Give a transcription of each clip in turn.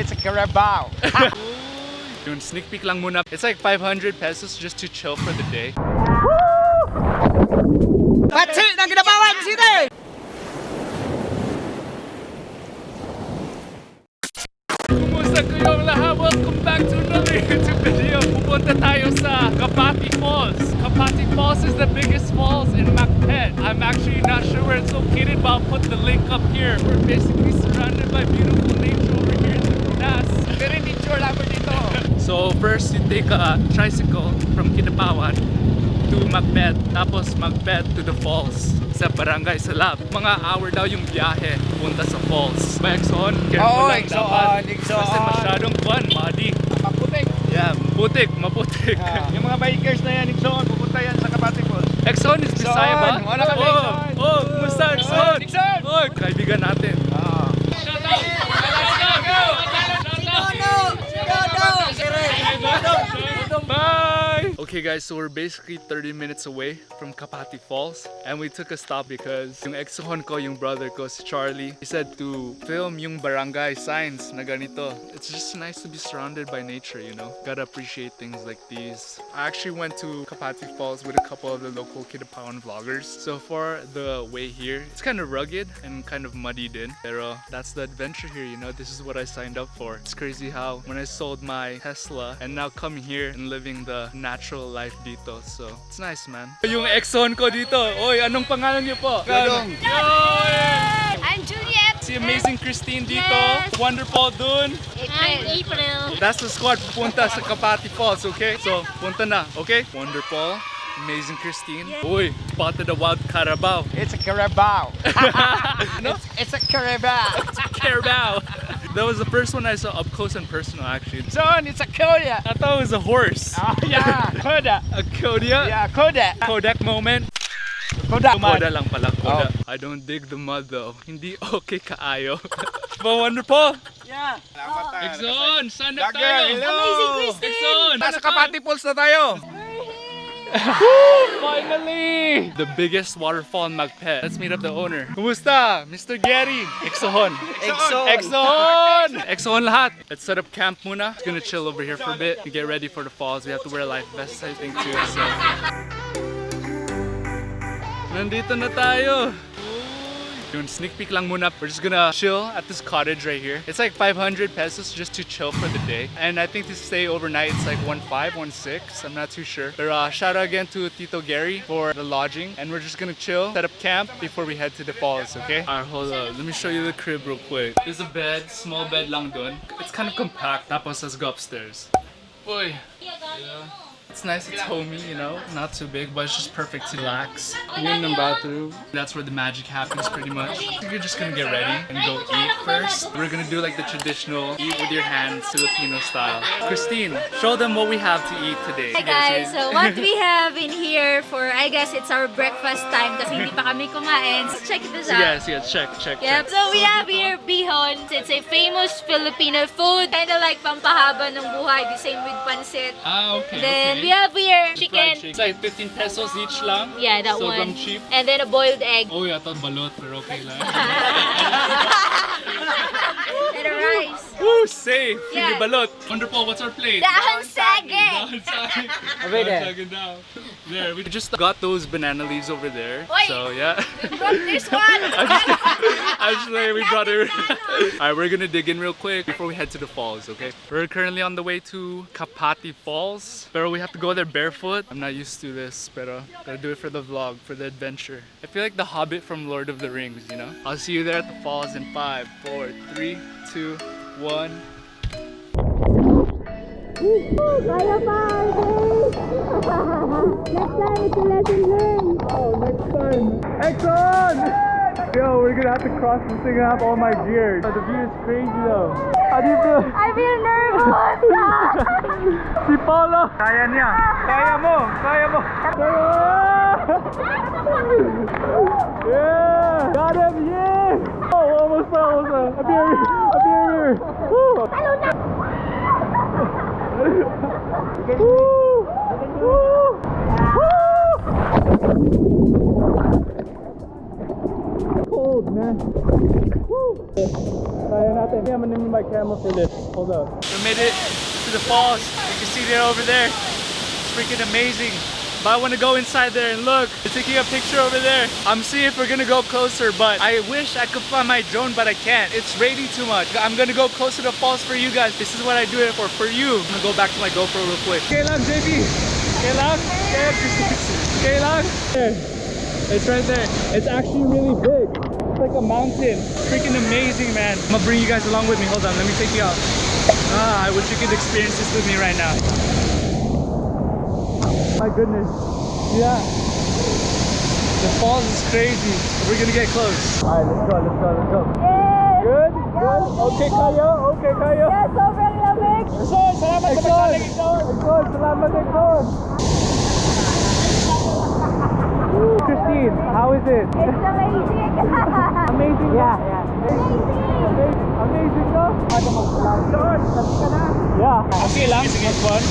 It's a Carabao. Yun, sneak peek lang muna. It's like 500 pesos just to chill for the day. Patsi ng Kidapawan City! Kumusta kayong lahat? Welcome back to another YouTube video. Pupunta tayo sa Kapati Falls. Kapati Falls is the biggest falls in Magpet. I'm actually not sure where it's located, but I'll put the link up here. We're basically surrounded by beautiful nature over here in the Pinas. Very nature lang dito. So first you take a tricycle from Kidapawan to Magpet, tapos Magpet to the falls sa Barangay Sallab. Mga hour daw yung biyahe punta sa falls. Ba, Exxon? Careful lang dapat. Kasi masyadong fun, muddy. Maputik. Yeah, maputik. Yung mga bikers na yan, Nixon, pupunta yan sa Kapati Falls. Exxon is Bisaya ba? Wala kami, Exxon. Oh, kumusta Exxon? Exxon! Oh, kaibigan natin. Bye! Okay guys, so we're basically 30 minutes away from Kapati Falls and we took a stop because yung ex-hon ko, yung brother ko, si Charlie, he said to film yung barangay signs na ganito. It's just nice to be surrounded by nature, you know? Gotta appreciate things like these. I actually went to Kapati Falls with a couple of the local Kidapawan vloggers. So for the way here, it's kind of rugged and kind of muddied in. Pero that's the adventure here, you know? This is what I signed up for. It's crazy how when I sold my Tesla and now coming here and living the natural life dito. So it's nice, man. Yung ex-hon ko dito. Oy, anong pangalan niyo po? Dudong. I'm Juliet. Si Amazing Christine dito. Yes. Wonderful Dun. I'm April. That's the squad pupunta sa Kapati Falls, okay? So, punta na, okay? Wonderful. Amazing Christine. Uy, spotted a wild carabao. It's a Carabao. No? It's a Carabao. It's a carabao. That was the first one I saw up close and personal, actually. Son, it's a Koda. I thought it was a horse. Oh, yeah. Koda. A Kodia? Yeah, Koda. Kodak moment. Koda. Koda lang pala, Koda. Oh. I don't dig the mud though. Hindi okay kaayo. But wonderful. Yeah. Exxon, saan na Dagger, tayo? hello. Amazing Christine. Exxon! Nasa Kapati Falls na tayo. Finally! The biggest waterfall in Magpet. Let's meet up the owner. Kumusta? Mr. Garry. Exxon. Exxon lahat. Let's set up camp muna. Just gonna chill over here for a bit and get ready for the falls. We have to wear life vests, I think, too. So. Nandito na tayo. Yun, sneak peek lang muna. We're just gonna chill at this cottage right here. It's like 500 pesos just to chill for the day. And I think to stay overnight, it's like 1.5, 1.6. I'm not too sure. But shout out again to Tito Garry for the lodging. And we're just gonna chill, set up camp before we head to the falls, okay? Alright, hold up. Let me show you the crib real quick. There's a bed, small bed lang dun. It's kind of compact. Tapos let's go upstairs. Boy. Yeah. It's nice, it's homey, you know, not too big, but it's just perfect to relax. You're in the bathroom. That's where the magic happens pretty much. I think you're just gonna get ready and go eat first. We're gonna do like the traditional eat with your hands Filipino style. Christine, show them what we have to eat today. Hi guys, so what we have in here for, I guess it's our breakfast time kasi hindi pa kami kumain. So check this out. Yes, check. Yep, so we have here bihon. It's a famous Filipino food. Kinda like pampahaba ng buhay, the same with pancit. Ah, okay, Then okay. we have here Fried chicken. It's like 15 pesos each lang. Yeah, that so one. cheap. And then a boiled egg. Oh yeah, I thought balot, pero okay lang. And a rice. Woo, safe! Yeah. Hindi balot. Wonderful, what's our plate? Dahon sage. Over there. There, we just got those banana leaves over there. Oi. So yeah. Got this one. Actually, we brought it. Alright, we're gonna dig in real quick before we head to the falls, okay? We're currently on the way to Kapati Falls. Pero we have to go there barefoot. I'm not used to this, pero gotta do it for the vlog, for the adventure. I feel like the Hobbit from Lord of the Rings, you know? I'll see you there at the falls in 5, 4, 3, 2, 1. Kaya pa, next time it's a lesson learned. Oh, next time. Exxon! Yo, we're gonna have to cross this thing and have all my gear. The view is crazy though. How do you feel? I feel nervous. Si Paula! Kaya niya! Kaya mo! Kaya mo! Yeah! Got him! Yeah! Oh, almost fell! Up here! Woo! Woo! Woo! Cold, man. Woo! Kaya natin. I'm gonna need my camera for this. Hold up. We made it to the falls. You can see it over there. It's freaking amazing. But I want to go inside there and look. We're taking a picture over there. I'm seeing if we're gonna go closer, but I wish I could fly my drone, but I can't. It's raining too much. I'm gonna go closer to the falls for you guys. This is what I do it for you. I'm gonna go back to my GoPro real quick. Okay lang, JB. Okay lang. Okay lang. It's right there. It's actually really big. It's like a mountain. Freaking amazing, man. I'm gonna bring you guys along with me. Hold on, let me take you out. I wish you could experience this with me right now. My goodness. Yeah. The falls is crazy. We're gonna get close. Alright, let's go, let's go, let's go. Yes! Good? Good? Okay kayo? Okay kayo? Yes, sobrang lamig! Exxon! Salamat sa pagkaling, Exxon! Exxon! Salamat, Exxon! Christine, how is it? It's amazing! Amazing? Yeah, amazing, no? Yeah. Okay lang. It's fun.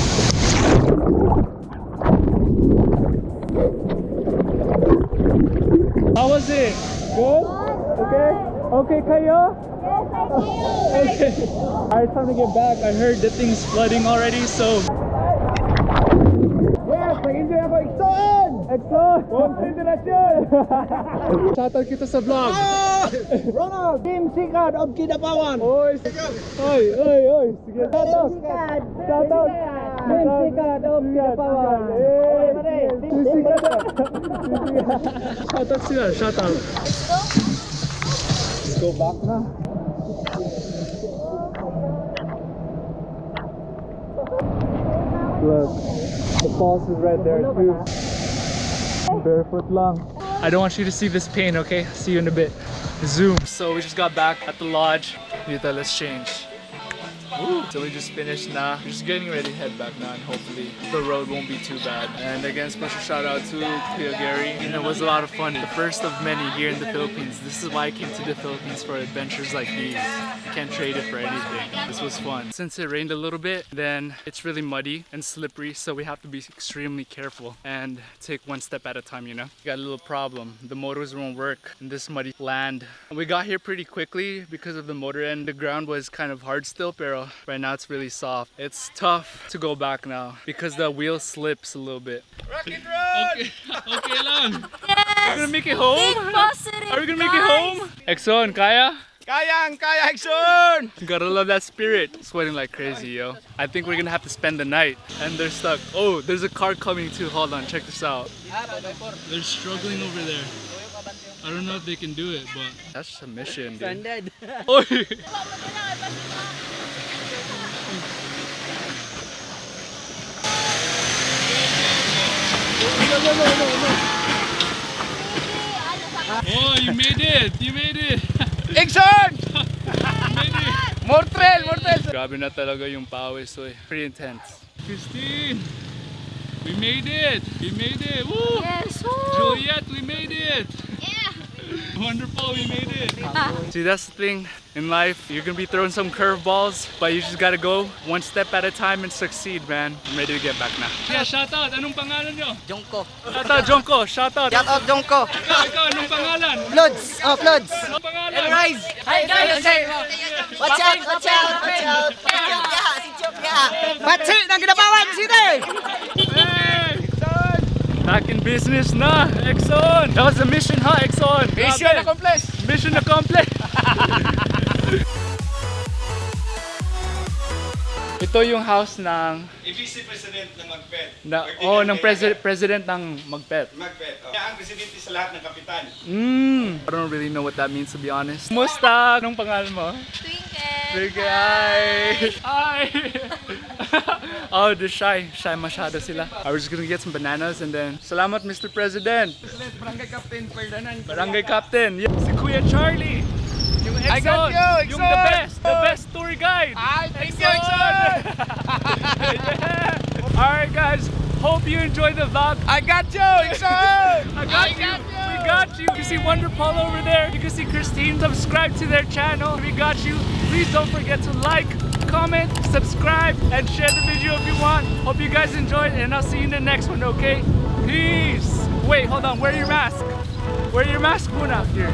How was it? Good? Okay? Okay kayo? Yes, I do! Okay. Alright, time to get back. I heard the thing's flooding already, so... Yes! Nag-enjoy ako, Exxon! Exxon! Konsentrasyon! Shoutout kita sa vlog. Ronald, Team Sikad of Kidapawan. Oy! Oy! Oy! Oy! Sige, shoutout! Shoutout! Team Sikad of Kidapawan. Shoutout sila, shoutout. Let's go back na. Look, the falls is right there too. Barefoot lang. I don't want you to see this pain, okay? See you in a bit. Zoom. So we just got back at the lodge. Nita, let's change. Woo. So we just finished now. We're just getting ready to head back now, and hopefully the road won't be too bad. And again, special shout out to Garry. You know, it was a lot of fun. The first of many here in the Philippines. This is why I came to the Philippines, for adventures like these. You can't trade it for anything. This was fun. Since it rained a little bit, then it's really muddy and slippery, so we have to be extremely careful and take one step at a time, you know? Got a little problem. The motors won't work in this muddy land. We got here pretty quickly because of the motor, and the ground was kind of hard still, pero right now it's really soft. It's tough to go back now because the wheel slips a little bit. Rock and roll! Okay, okay lang. Yes! Are we gonna make it home? Think positive, Are we gonna make it home? Exxon, kaya? Kaya, Exxon! You gotta love that spirit. Sweating like crazy, yo. I think we're gonna have to spend the night, and they're stuck. Oh, there's a car coming too. Hold on, check this out. They're struggling over there. I don't know if they can do it, but that's a mission, dude. Oh. Oh, you made it! You made it! Exxon! You made it! Mortrel! Grabe na talaga yung pawis, so pretty intense. Christine! We made it! We made it! Woo! Yes! Woo! Juliet, we made it! Yeah! Wonderful, we made it! See, that's the thing in life. You're gonna be throwing some curveballs, but you just gotta go one step at a time and succeed, man. I'm ready to get back now. Yeah, shout out! Anong pangalan nyo? Jongko. Shout out, Jonko! Shout out! Shout out Jongko. Ikaw, anong pangalan? Floods. Oh, Floods. Anong pangalan? Rise. Hi guys. Watch out, watch out, watch out. Sitio. Batsi ng Kidapawan City. Hey! Back in business na, Exxon! That was the mission, huh, Exxon? Mission Grabe. accomplished! Mission accomplished! Ito yung house ng... Vice President ng Magpet. ng president ng Magpet. Magpet. Siya ang presidente sa lahat ng kapitan. I don't really know what that means, to be honest. Kumusta? Anong pangalan mo? Twinkle! Hi! Hi! Oh, they're shy. Shy masyado sila. We're just gonna get some bananas and then... Salamat, Mr. President! Barangay Captain Ferdinand. Barangay Captain! Yeah. Si Kuya Charlie! Yung I got Exxon! you, Yung Exxon! the best tour guide! Ay, thank you, Exxon! Yeah. Alright guys, hope you enjoyed the vlog. I got you, Exxon! I got you! We got you! You can see Wonder Paul over there. You can see Christine. Subscribe to their channel. We got you. Please don't forget to like, comment, subscribe, and share the video if you want. Hope you guys enjoyed, and I'll see you in the next one, okay? Peace! Wait, hold on. Wear your mask. Wear your mask muna here.